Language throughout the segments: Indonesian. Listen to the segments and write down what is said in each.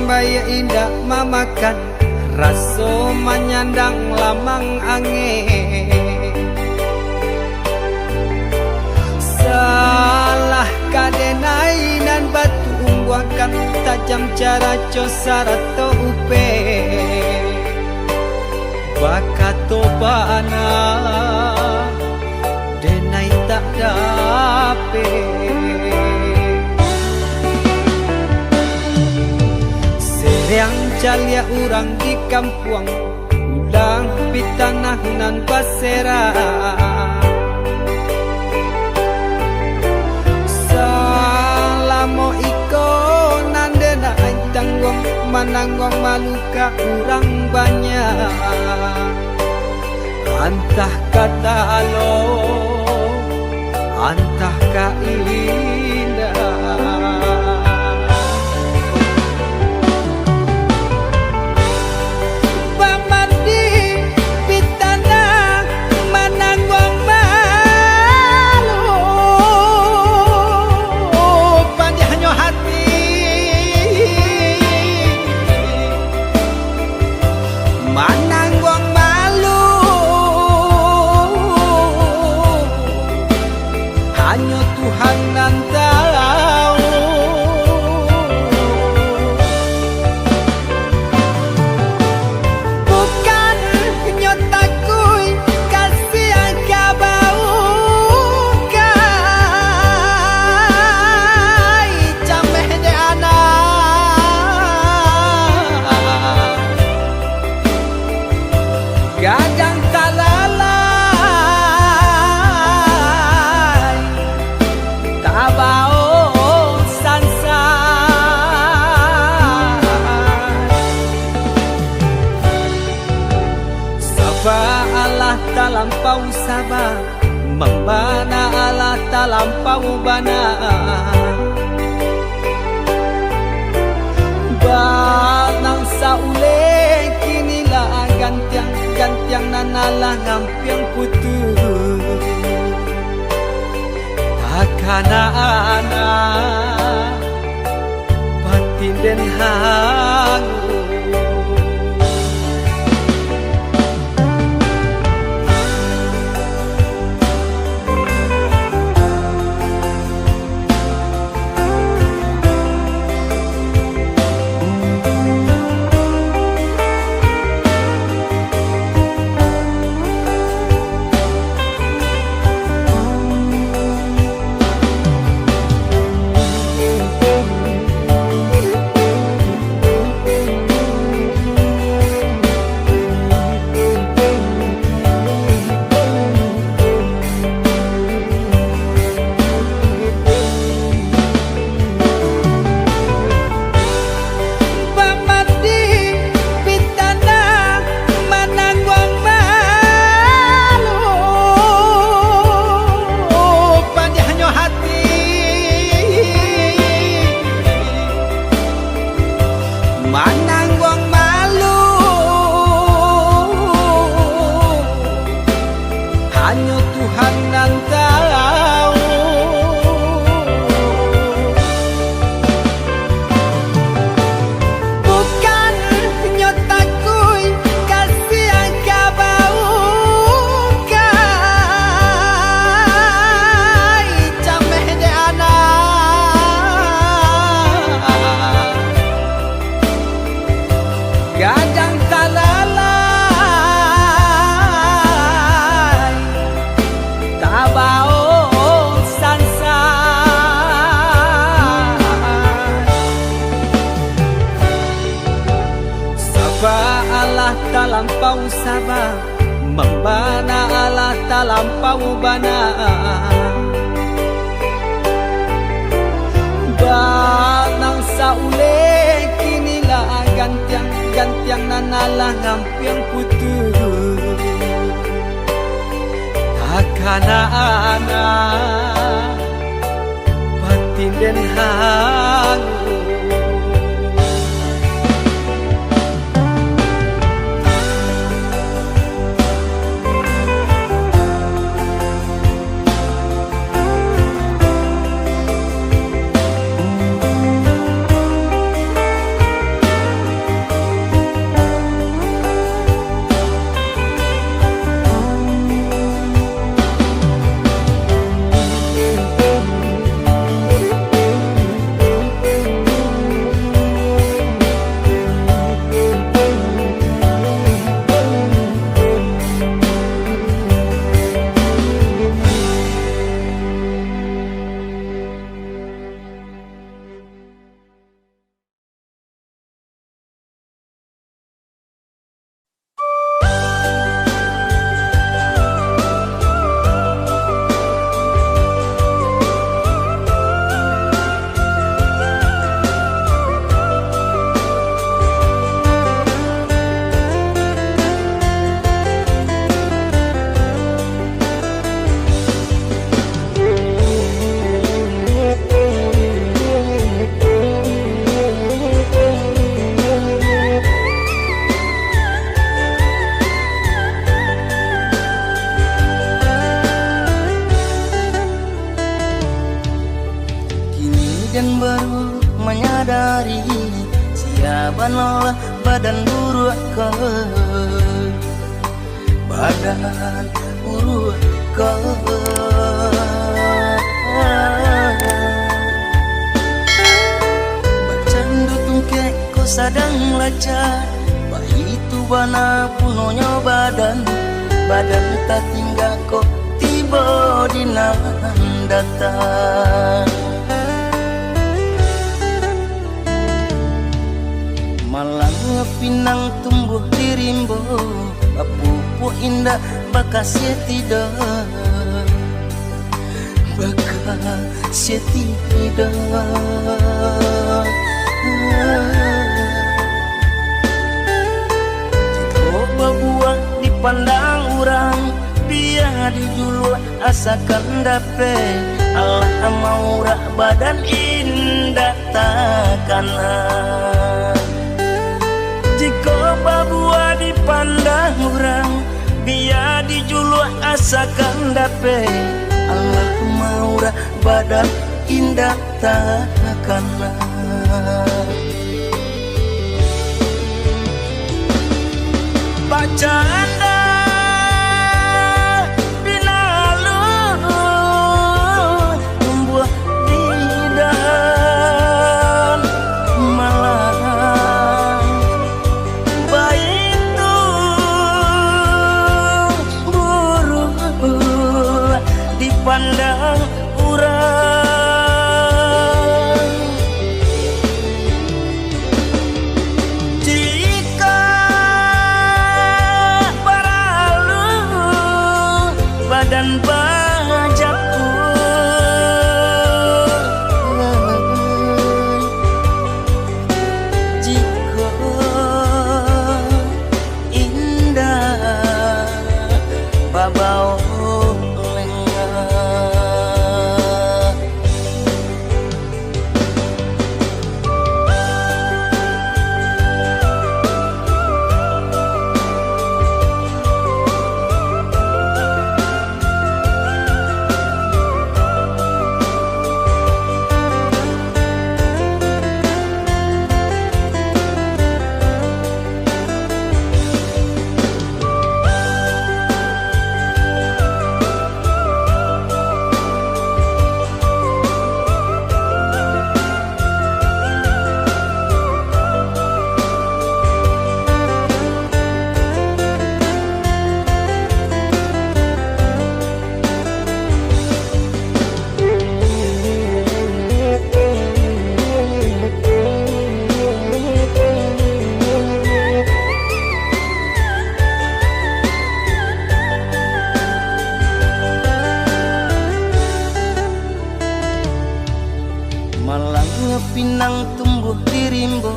bayi indah mamakan raso menyandang lamang angin. Salah kadenai nan batu umbuakan tajam cara cosara to upe bakato bana denai tak dape. Yang calia urang di kampung ulang pitanah nan pasera. Salamo iko nandena aing tanggung mananggong maluka urang banyak. Antah kata alo, antah ka indah. Hanya Tuhan nan tahu. Bukan nyotaku kasih angka bau kai cameh de anak gadang talala tabao sansa. Saba Allah talampau saba, membana Allah talampau bana. Banang saule kinilah gantiang nanalah ngampiang putus. Takana anak batin den hangu. Mananggong malu hanya Tuhan nan tahu. Bukan nyotaku kasih angka bau kai cameh de anak gadang talalai tabao sansa. Saba Allah talampau saba, membana Allah talampau bana. Banang saule kinilah gantiang nanalah ngampiang putus. Takana anak batin den hangu. dan baru menyadari siapa nolak badan buruk ke badan buruk ke bacandu tungkek ko sadang laca bayi itu bana punonya badan tak tinggal ko tiba di datang malang pinang tumbuh di rimbo pupuk indah bakasnya tidak bakasnya tidak coba buat dipandang orang biar dijulur asakan dape Allah maurah badan indah takkanlah jika babua dipandang orang biar dijulur asakan dape Allah maurah badan indah takkanlah bacaan pandang orang jika paralu badan bajakku jika indah babau pinang tumbuh di rimbo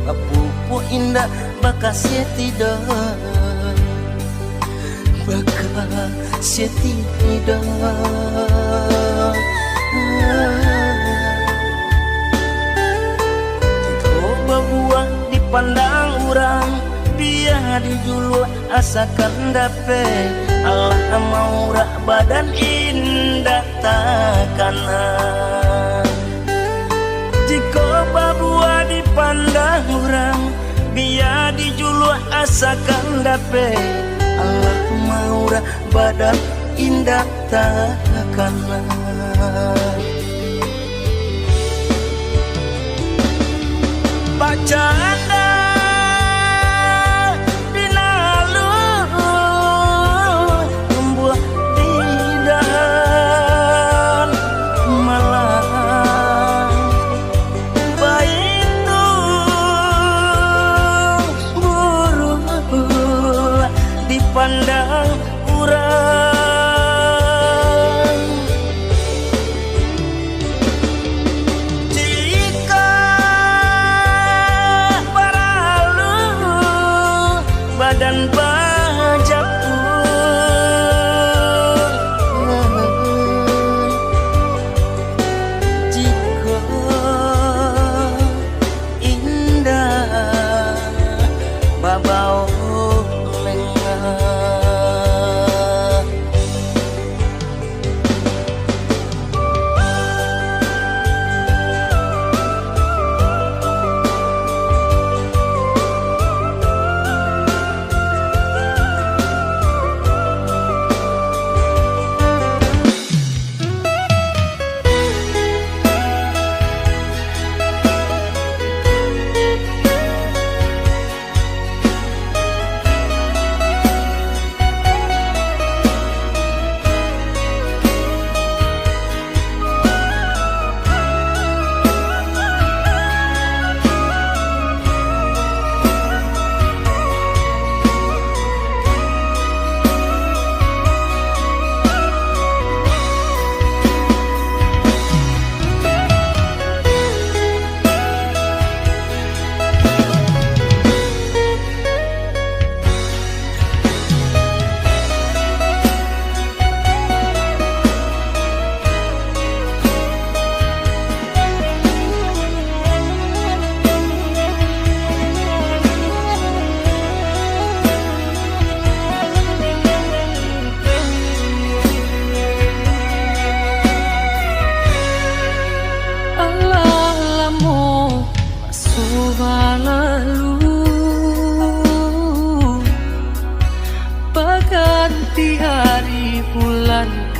pupuk indah bakasnya tidak bakasnya tidak coba buah dipandang orang biar dijulur asakan dape Allah maurah badan indah takkanlah jika babua dipandang orang biar dijulur asakan dape Allah maurah badan indah takkanlah bacaan pandang orang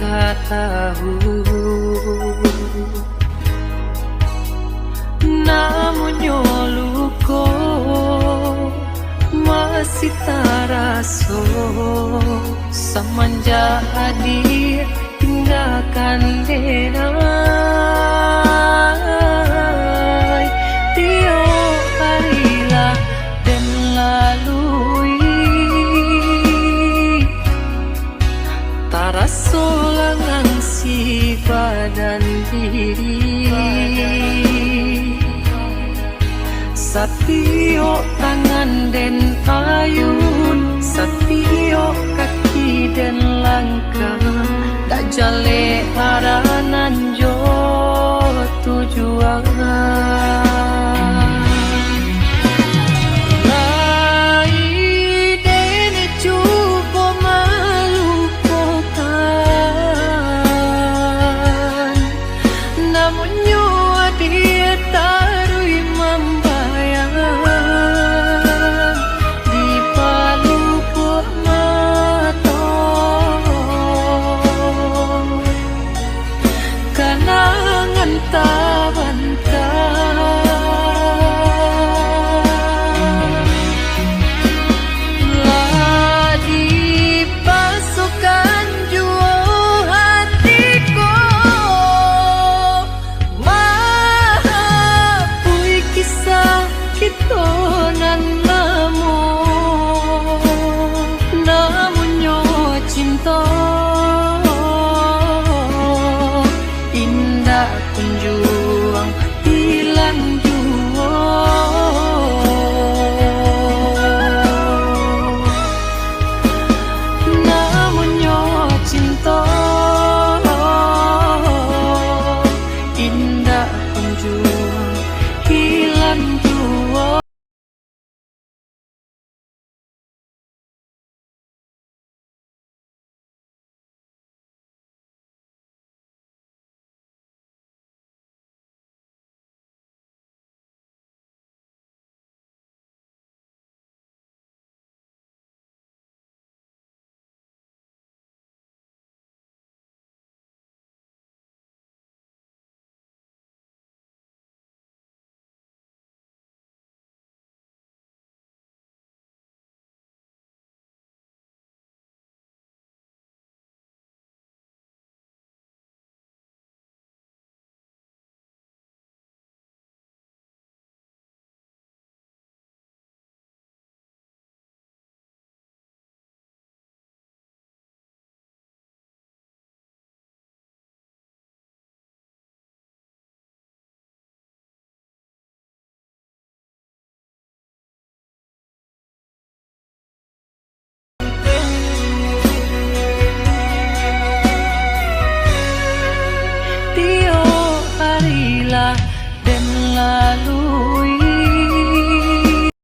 mereka tahu. Namun nyoluko masih taraso semenjak hadir tinggalkan denai. Tiap harilah dan lalui taraso langan si badan diri. Satio tangan den ayun, satio kaki den langkah, tak jale aranan jo tujuan. Lai den cuba melupakan, namun nyawa dia tarui membayang di palupur mata. Kenangan tak